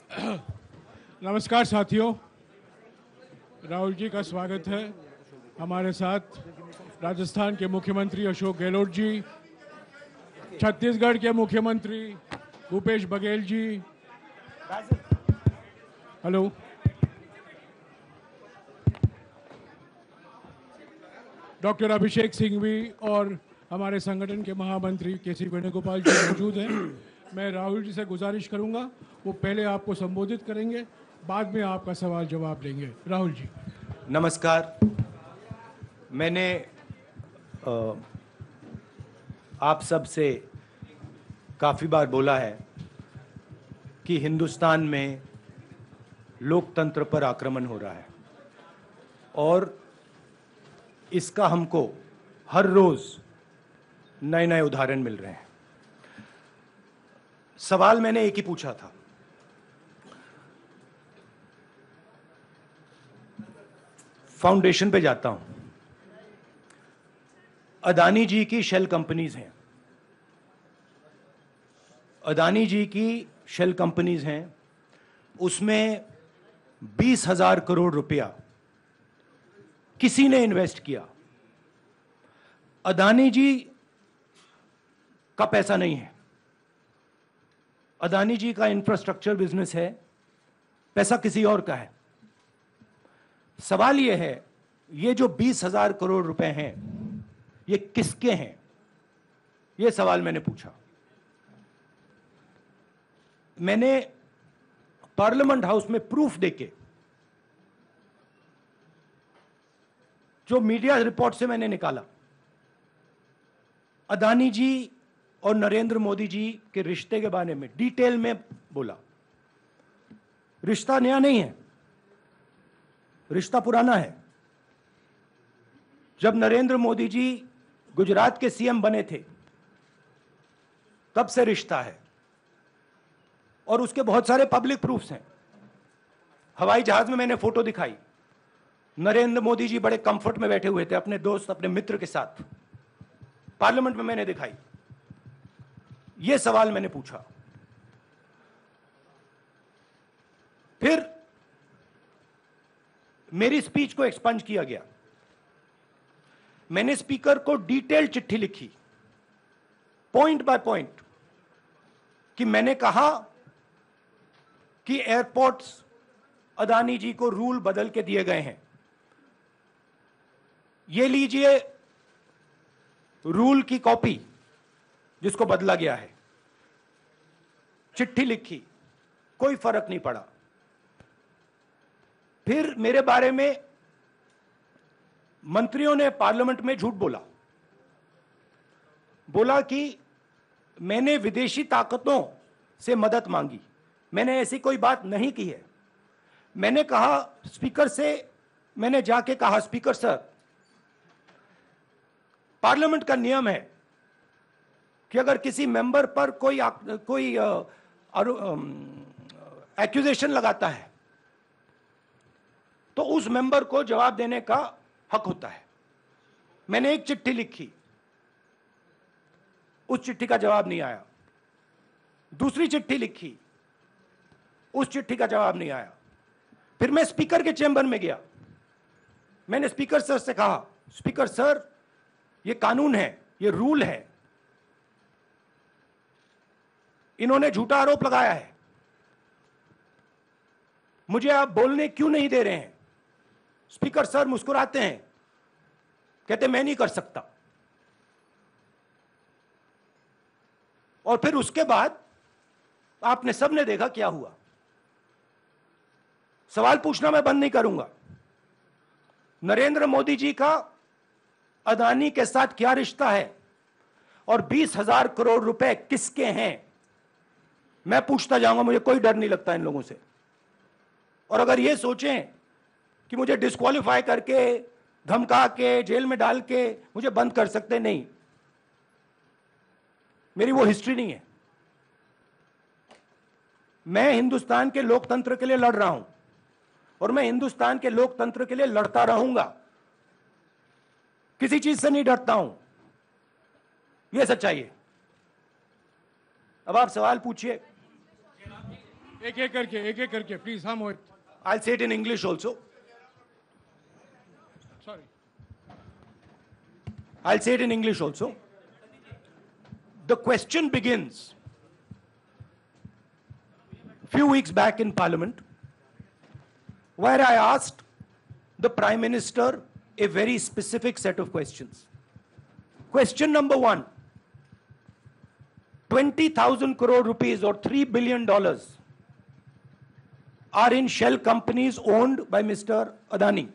नमस्कार साथियों, राहुल जी का स्वागत है। हमारे साथ राजस्थान के मुख्यमंत्री अशोक गहलोत जी, छत्तीसगढ़ के मुख्यमंत्री भूपेश बघेल जी, हेलो, डॉक्टर अभिषेक सिंघवी और हमारे संगठन के महामंत्री केसी वेणुगोपाल जी मौजूद हैं। मैं राहुल जी से गुजारिश करूंगा, वो पहले आपको संबोधित करेंगे, बाद में आपका सवाल जवाब देंगे। राहुल जी। नमस्कार। मैंने आप सब से काफ़ी बार बोला है कि हिंदुस्तान में लोकतंत्र पर आक्रमण हो रहा है और इसका हमको हर रोज़ नए नए उदाहरण मिल रहे हैं। सवाल मैंने एक ही पूछा था, फाउंडेशन पे जाता हूं, अदानी जी की शेल कंपनीज हैं, अदानी जी की शेल कंपनीज हैं, उसमें 20,000 करोड़ रुपया किसी ने इन्वेस्ट किया। अदानी जी का पैसा नहीं है, अदानी जी का इंफ्रास्ट्रक्चर बिजनेस है, पैसा किसी और का है। सवाल यह है, ये जो 20,000 करोड़ रुपए हैं, ये किसके हैं? ये सवाल मैंने पूछा। मैंने पार्लियामेंट हाउस में प्रूफ देके, जो मीडिया रिपोर्ट से मैंने निकाला, अदानी जी और नरेंद्र मोदी जी के रिश्ते के बारे में डिटेल में बोला। रिश्ता नया नहीं है, रिश्ता पुराना है। जब नरेंद्र मोदी जी गुजरात के सीएम बने थे, तब से रिश्ता है और उसके बहुत सारे पब्लिक प्रूफ्स हैं। हवाई जहाज में मैंने फोटो दिखाई, नरेंद्र मोदी जी बड़े कंफर्ट में बैठे हुए थे अपने दोस्त, अपने मित्र के साथ। पार्लियामेंट में मैंने दिखाई। यह सवाल मैंने पूछा। फिर मेरी स्पीच को एक्सपंज किया गया। मैंने स्पीकर को डिटेल चिट्ठी लिखी, पॉइंट बाय पॉइंट, कि मैंने कहा कि एयरपोर्ट्स अदानी जी को रूल बदल के दिए गए हैं। ये लीजिए रूल की कॉपी जिसको बदला गया है। चिट्ठी लिखी, कोई फर्क नहीं पड़ा। फिर मेरे बारे में मंत्रियों ने पार्लियामेंट में झूठ बोला कि मैंने विदेशी ताकतों से मदद मांगी। मैंने ऐसी कोई बात नहीं की है। मैंने कहा स्पीकर से, मैंने जाके कहा, स्पीकर सर, पार्लियामेंट का नियम है कि अगर किसी मेंबर पर कोई एक्यूजेशन लगाता है तो उस मेंबर को जवाब देने का हक होता है। मैंने एक चिट्ठी लिखी, उस चिट्ठी का जवाब नहीं आया। दूसरी चिट्ठी लिखी, उस चिट्ठी का जवाब नहीं आया। फिर मैं स्पीकर के चेंबर में गया। मैंने स्पीकर सर से कहा, स्पीकर सर, यह कानून है, यह रूल है, इन्होंने झूठा आरोप लगाया है, मुझे आप बोलने क्यों नहीं दे रहे हैं? स्पीकर सर मुस्कुराते हैं, कहते मैं नहीं कर सकता। और फिर उसके बाद आपने सबने देखा क्या हुआ। सवाल पूछना मैं बंद नहीं करूंगा। नरेंद्र मोदी जी का अदानी के साथ क्या रिश्ता है और 20,000 करोड़ रुपए किसके हैं, मैं पूछता जाऊंगा। मुझे कोई डर नहीं लगता इन लोगों से। और अगर ये सोचें कि मुझे डिस्क्वालीफाई करके, धमका के, जेल में डाल के मुझे बंद कर सकते, नहीं, मेरी वो हिस्ट्री नहीं है। मैं हिंदुस्तान के लोकतंत्र के लिए लड़ रहा हूं और मैं हिंदुस्तान के लोकतंत्र के लिए लड़ता रहूंगा। किसी चीज से नहीं डरता हूं, यह सच्चाई है। अब आप सवाल पूछिए। एक एक करके प्लीज. हाँ मोहित. I'll say it in English also. Sorry. I'll say it in English also. The question begins. A few weeks back in Parliament, where I asked the Prime Minister a very specific set of questions. Question number one, 20,000 crore rupees or $3 billion are in shell companies owned by Mr. Adani.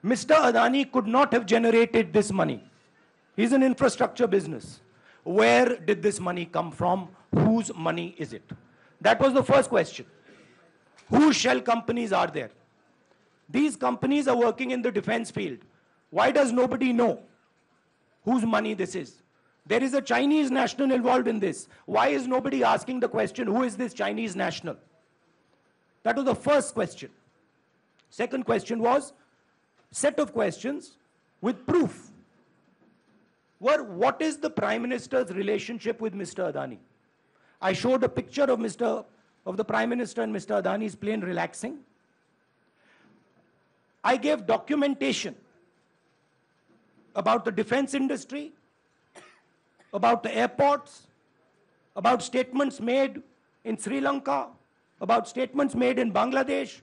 Mr. Adani could not have generated this money. He's an infrastructure business. Where did this money come from? Whose money is it? That was the first question. Whose shell companies are there? These companies are working in the defense field. Why does nobody know whose money this is? There is a Chinese national involved in this. Why is nobody asking the question, who is this Chinese national? That was the first question. Second question was, set of questions with proof. What is the Prime Minister's relationship with Mr. Adani? I showed a picture of the Prime Minister and Mr. Adani's plane relaxing. I gave documentation about the defense industry, about the airports, about statements made in Sri Lanka, about statements made in Bangladesh,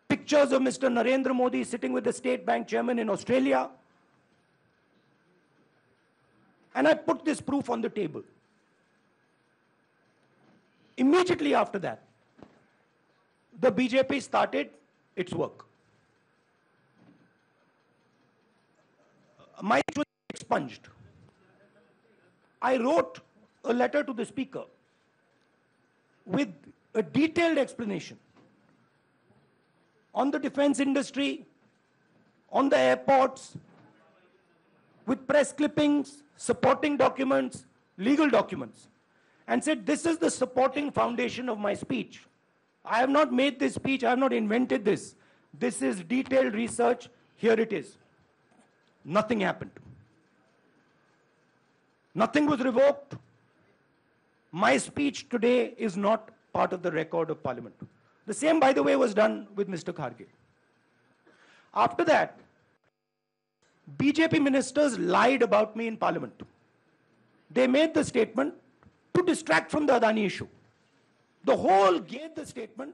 pictures of Mr. Narendra Modi sitting with the State Bank chairman in Australia. And I put this proof on the table. Immediately after that, the BJP started its work. My was expunged. I wrote a letter to the Speaker with a detailed explanation on the defense industry, on the airports, with press clippings, supporting documents, legal documents, and said, this is the supporting foundation of my speech. I have not made this speech, I have not invented this. This is detailed research, here it is. Nothing happened. Nothing was revoked. My speech today is not part of the record of Parliament. The same, by the way, was done with Mr. Kharge. After that, BJP ministers lied about me in Parliament. They made the statement to distract from the Adani issue. The whole gave the statement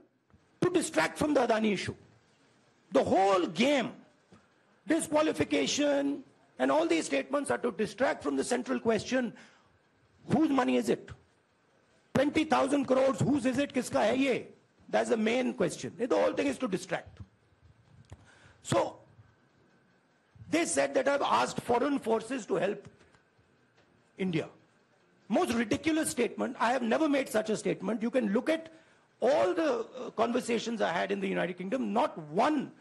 to distract from the Adani issue. The whole game, disqualification, and all these statements are to distract from the central question, whose money is it? 20,000 crores, whose is it? Kiska hai ye? That's the main question. The whole thing is to distract. So, they said that I've asked foreign forces to help India. Most ridiculous statement. I have never made such a statement. You can look at all the conversations I had in the United Kingdom. Not one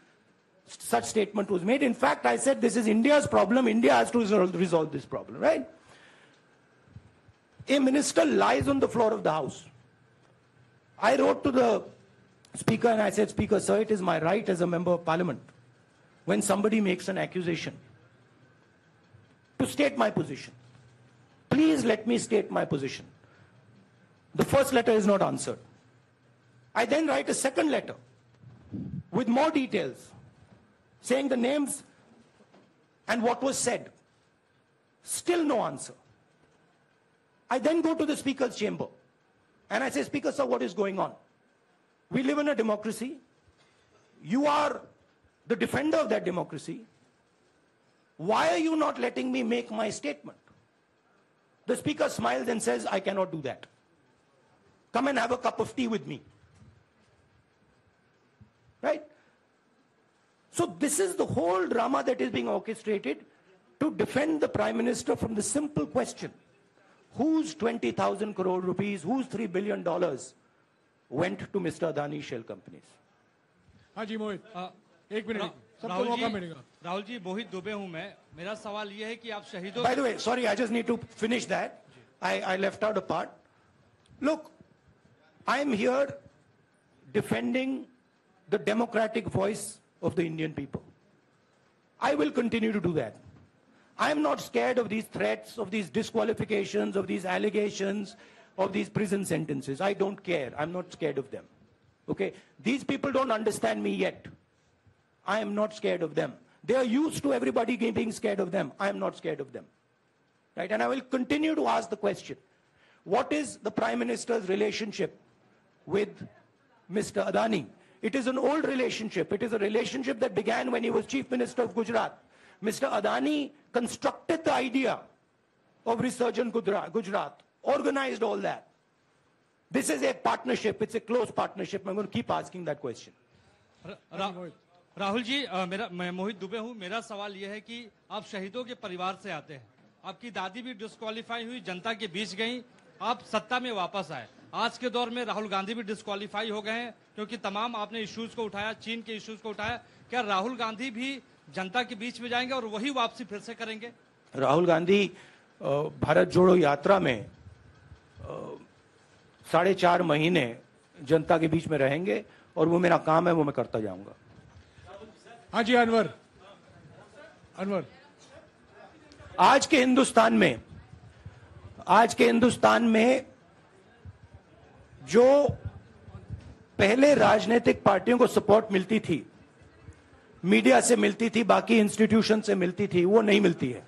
such statement was made. In fact, I said this is India's problem. India has to resolve this problem, right? A minister lies on the floor of the House. I wrote to the Speaker and I said, Speaker, sir, it is my right as a member of Parliament, when somebody makes an accusation, to state my position. Please let me state my position. The first letter is not answered. I then write a second letter with more details, saying the names and what was said. Still no answer. I then go to the Speaker's chamber and I say, Speaker, sir, what is going on? We live in a democracy. You are the defender of that democracy. Why are you not letting me make my statement? The Speaker smiles and says, I cannot do that. Come and have a cup of tea with me. Right? So this is the whole drama that is being orchestrated to defend the Prime Minister from the simple question, whose 20,000 crore rupees, whose $3 billion went to Mr. Adani shell companies? हाँ जी मोहित, एक minute सबको मौका मिलेगा. राहुल जी, मोहित दुबे हूं मैं. मेरा सवाल ये है कि आप शहीदों. By the way, sorry, I just need to finish that. I left out a part. Look, I am here defending the democratic voice of the Indian people. I will continue to do that. I am not scared of these threats, of these disqualifications, of these allegations, of these prison sentences. I don't care. I'm not scared of them. Okay? These people don't understand me yet. I am not scared of them. They are used to everybody being scared of them. I am not scared of them. Right? And I will continue to ask the question. What is the Prime Minister's relationship with Mr. Adani? It is an old relationship. It is a relationship that began when he was Chief Minister of Gujarat. Mr. Adani constructed the idea of Resurgent Gujarat, organized all that. This is a partnership. It's a close partnership. I'm going to keep asking that question. Rahul ji, मैं मोहित दुबे हूं। मेरा सवाल यह है कि आप शहीदों के परिवार से आते हैं। आपकी दादी भी डिस्क्वालीफाई हुई, जनता के बीच गई, आप सत्ता में वापस आए। आज के दौर में राहुल गांधी भी डिस्क्वालीफाई हो गए हैं क्योंकि तमाम आपने इश्यूज को उठाया, चीन के इश्यूज को उठाया। क्या राहुल गांधी भी जनता के बीच में जाएंगे और वही वापसी फिर से करेंगे? राहुल गांधी भारत जोड़ो यात्रा में 4.5 महीने जनता के बीच में रहेंगे और वो मेरा काम है, वो मैं करता जाऊंगा। हाँ जी, अनवर। आज के हिंदुस्तान में जो पहले राजनीतिक पार्टियों को सपोर्ट मिलती थी, मीडिया से मिलती थी, बाकी इंस्टीट्यूशन से मिलती थी, वो नहीं मिलती है।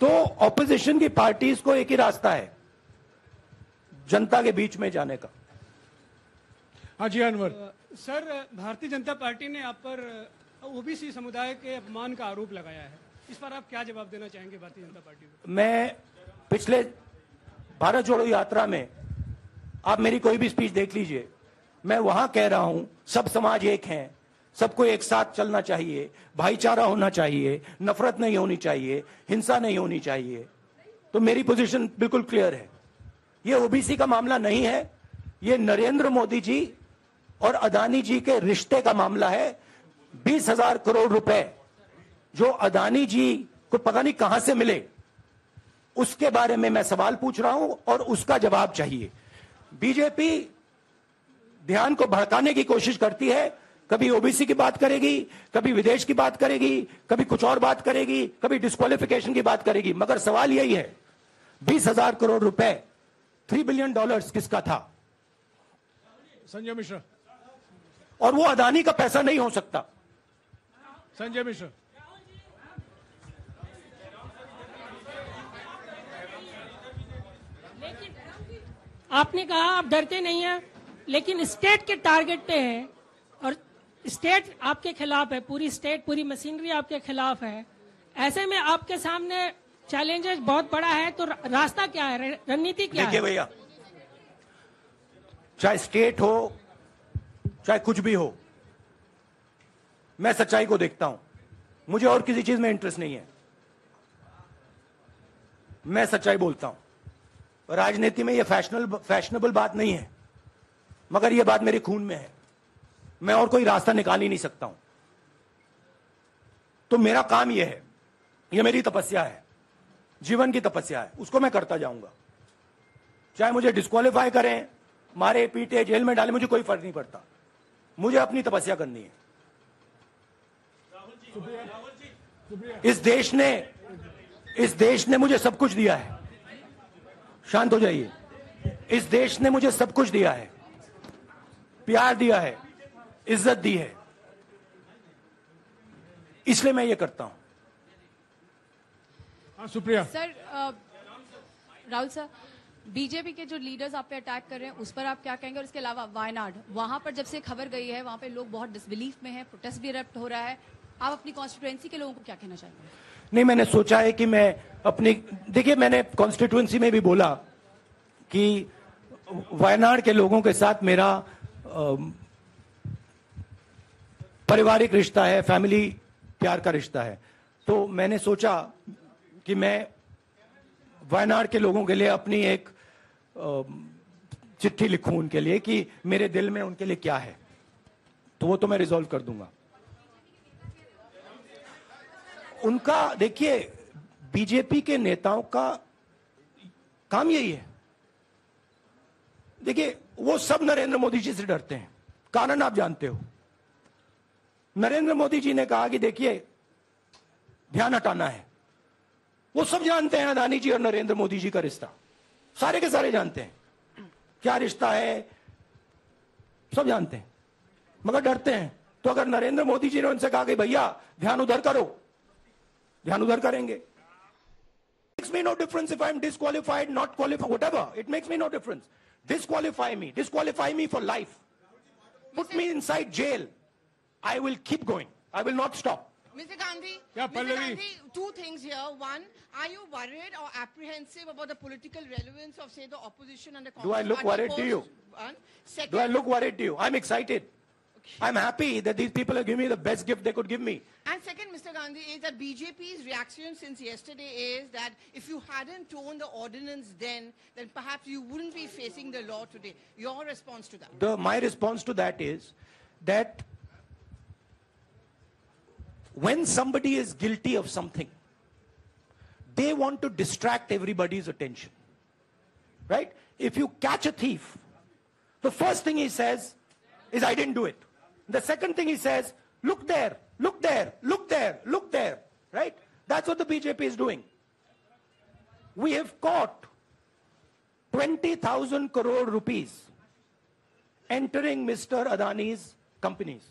तो ऑपोजिशन की पार्टीज को एक ही रास्ता है, जनता के बीच में जाने का। हाँ जी, अनवर। सर, भारतीय जनता पार्टी ने आप पर ओबीसी समुदाय के अपमान का आरोप लगाया है। इस पर आप क्या जवाब देना चाहेंगे भारतीय जनता पार्टी को? मैं पिछले भारत जोड़ो यात्रा में, आप मेरी कोई भी स्पीच देख लीजिए, मैं वहां कह रहा हूं सब समाज एक हैं, सबको एक साथ चलना चाहिए, भाईचारा होना चाहिए, नफरत नहीं होनी चाहिए, हिंसा नहीं होनी चाहिए। तो मेरी पोजीशन बिल्कुल क्लियर है। ये ओबीसी का मामला नहीं है, ये नरेंद्र मोदी जी और अदानी जी के रिश्ते का मामला है। 20,000 करोड़ रुपए जो अदानी जी को पता नहीं कहां से मिले, उसके बारे में मैं सवाल पूछ रहा हूं और उसका जवाब चाहिए। बीजेपी ध्यान को भड़काने की कोशिश करती है, कभी ओबीसी की बात करेगी, कभी विदेश की बात करेगी, कभी कुछ और बात करेगी, कभी डिस्क्वालिफिकेशन की बात करेगी, मगर सवाल यही है 20,000 करोड़ रुपए, $3 बिलियन किसका था? संजय मिश्रा। और वो अदानी का पैसा नहीं हो सकता। संजय मिश्रा। आपने कहा आप डरते नहीं हैं, लेकिन स्टेट के टारगेट पे है और स्टेट आपके खिलाफ है, पूरी स्टेट, पूरी मशीनरी आपके खिलाफ है। ऐसे में आपके सामने चैलेंजेस बहुत बड़ा है, तो रास्ता क्या है, रणनीति क्या है? देखिए भैया, चाहे स्टेट हो चाहे कुछ भी हो, मैं सच्चाई को देखता हूं। मुझे और किसी चीज में इंटरेस्ट नहीं है, मैं सच्चाई बोलता हूं। राजनीति में यह फैशनेबल बात नहीं है, मगर यह बात मेरे खून में है। मैं और कोई रास्ता निकाल ही नहीं सकता हूं। तो मेरा काम यह है, यह मेरी तपस्या है, जीवन की तपस्या है, उसको मैं करता जाऊंगा। चाहे मुझे डिस्क्वालीफाई करें, मारे पीटे, जेल में डाले, मुझे कोई फर्क नहीं पड़ता। मुझे अपनी तपस्या करनी है। इस देश ने मुझे सब कुछ दिया है। शांत हो जाइए। इस देश ने मुझे सब कुछ दिया है, प्यार दिया है, इज्जत दी है, इसलिए मैं ये करता हूं। हाँ, Supriya. Sir, Rahul sir, BJP के जो लीडर्स आप पे अटैक कर रहे हैं उस पर आप क्या कहेंगे? और इसके अलावा वायनाड, वहां पर जब से खबर गई है, वहां पे लोग बहुत डिसबिलीफ में हैं, प्रोटेस्ट भी इरप्ट हो रहा है, आप अपनी कॉन्स्टिट्यूएंसी के लोगों को क्या कहना चाहेंगे? नहीं, मैंने सोचा है कि मैं अपनी, देखिए मैंने कॉन्स्टिट्यूएंसी में भी बोला कि वायनाड के लोगों के साथ मेरा पारिवारिक रिश्ता है, फैमिली प्यार का रिश्ता है। तो मैंने सोचा कि मैं वायनाड के लोगों के लिए अपनी एक चिट्ठी लिखूं उनके लिए कि मेरे दिल में उनके लिए क्या है। तो वो तो मैं रिजॉल्व कर दूंगा। उनका, देखिए, बीजेपी के नेताओं का काम यही है। देखिए, वो सब नरेंद्र मोदी जी से डरते हैं, कारण आप जानते हो। नरेंद्र मोदी जी ने कहा कि देखिए ध्यान हटाना है। वो सब जानते हैं अदानी जी और नरेंद्र मोदी जी का रिश्ता। सारे के सारे जानते हैं क्या रिश्ता है, सब जानते हैं, मगर डरते हैं। तो अगर नरेंद्र मोदी जी ने उनसे कहा कि भैया ध्यान उधर करो, ध्यान उधर करेंगे। It makes me no difference if I'm disqualified, not qualified, whatever. It makes me no difference. Disqualify me for life. Put me inside jail. I will keep going. I will not stop. Mr. Gandhi, Yeah, Mr. Pallavi. Gandhi, two things here. One, are you worried or apprehensive about the political relevance of, say, the opposition and the Congress Do I look party worried to post? you? One. Second, Do I look worried to you? I'm excited. I'm happy that these people are giving me the best gift they could give me. and second, Mr. Gandhi, is that BJP's reaction since yesterday is that if you hadn't torn the ordinance then perhaps you wouldn't be facing the law today. Your response to that? My response to that is that when somebody is guilty of something, they want to distract everybody's attention. Right? If you catch a thief, the first thing he says is, I didn't do it. The second thing he says, look there, look there, look there, look there. Right? That's what the BJP is doing. We have caught 20,000 crore rupees entering Mr. Adani's companies.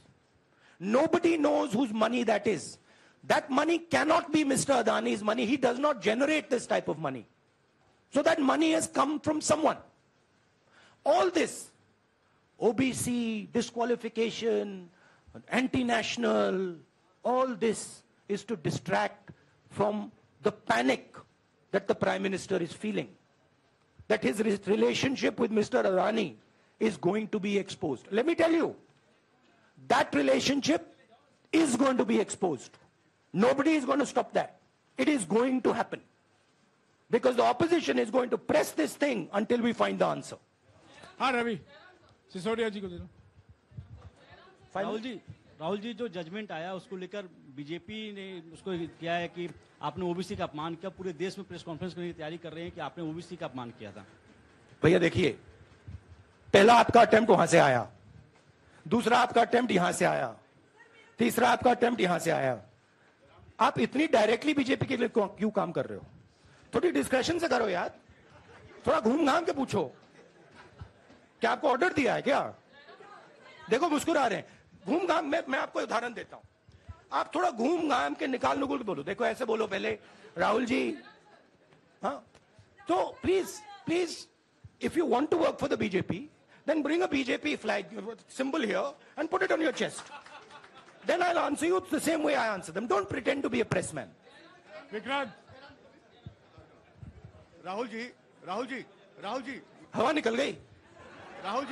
Nobody knows whose money that is. That money cannot be Mr. Adani's money. He does not generate this type of money. So that money has come from someone. All this, OBC, disqualification, anti-national, all this is to distract from the panic that the Prime Minister is feeling. That his relationship with Mr. Adani is going to be exposed. Let me tell you, that relationship is going to be exposed. Nobody is going to stop that. It is going to happen. Because the opposition is going to press this thing until we find the answer. हाँ रवि, सिसोदिया जी को दे दो। राहुल जी जो judgement आया उसको लेकर BJP ने उसको किया है कि आपने ओबीसी का अपमान किया। पूरे देश में प्रेस कॉन्फ्रेंस करने की तैयारी कर रहे हैं कि आपने ओबीसी का अपमान किया था। भैया देखिए, पहला आपका अटेम्प्ट वहां से आया, दूसरा आपका अटेम्प्ट यहां से आया, तीसरा आपका अटेम्प्ट यहां से आया। आप इतनी डायरेक्टली बीजेपी के लिए क्यों काम कर रहे हो? थोड़ी डिस्कशन से करो यार, थोड़ा घूम घाम के पूछो। क्या आपको ऑर्डर दिया है क्या? देखो मुस्कुरा रहे हैं। घूम घाम, मैं आपको उदाहरण देता हूं। आप थोड़ा घूम घाम के निकाल नुकुल के बोलो। देखो ऐसे बोलो पहले, राहुल जी, हाँ, तो please if you want to work for the BJP, then bring a BJP flag symbol here and put it on your chest. Then I'll answer you the same way I answer them. Don't pretend to be a pressman. Vikrant, Rahul ji, हवा निकल गई। Rahul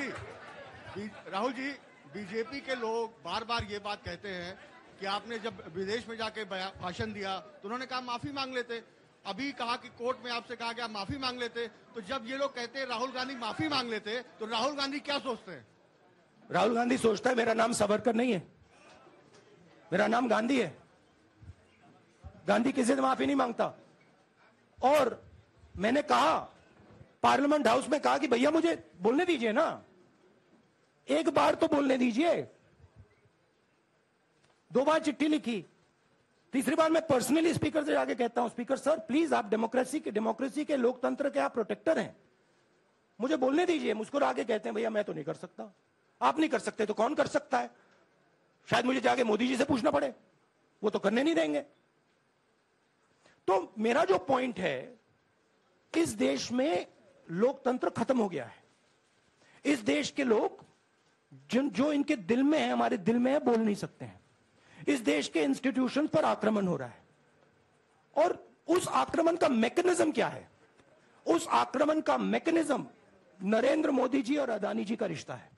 ji, BJP के लोग बार बार ये बात कहते हैं कि आपने जब विदेश में जाके भाषण दिया तो उन्होंने कहा माफी मांग लेते। अभी कहा कि कोर्ट में आपसे कहा गया माफी मांग लेते। तो जब ये लोग कहते हैं राहुल गांधी माफी मांग लेते, तो राहुल गांधी क्या सोचते हैं? राहुल गांधी सोचता है मेरा नाम सावरकर नहीं है, मेरा नाम गांधी है। गांधी किसी से माफी नहीं मांगता। और मैंने कहा, पार्लियामेंट हाउस में कहा कि भैया मुझे बोलने दीजिए ना, एक बार तो बोलने दीजिए। 2 बार चिट्ठी लिखी, तीसरी बार मैं पर्सनली स्पीकर से जाके कहता हूं, स्पीकर सर प्लीज, आप डेमोक्रेसी के लोकतंत्र के आप प्रोटेक्टर हैं, मुझे बोलने दीजिए। मुस्कुरा के कहते हैं भैया मैं तो नहीं कर सकता। आप नहीं कर सकते तो कौन कर सकता है? शायद मुझे जाके मोदी जी से पूछना पड़े, वो तो करने नहीं देंगे। तो मेरा जो पॉइंट है, इस देश में लोकतंत्र खत्म हो गया है। इस देश के लोग जो इनके दिल में है, हमारे दिल में है, बोल नहीं सकते हैं। इस देश के इंस्टीट्यूशन पर आक्रमण हो रहा है। और उस आक्रमण का मैकेनिज्म क्या है? उस आक्रमण का मैकेनिज्म नरेंद्र मोदी जी और अदानी जी का रिश्ता है।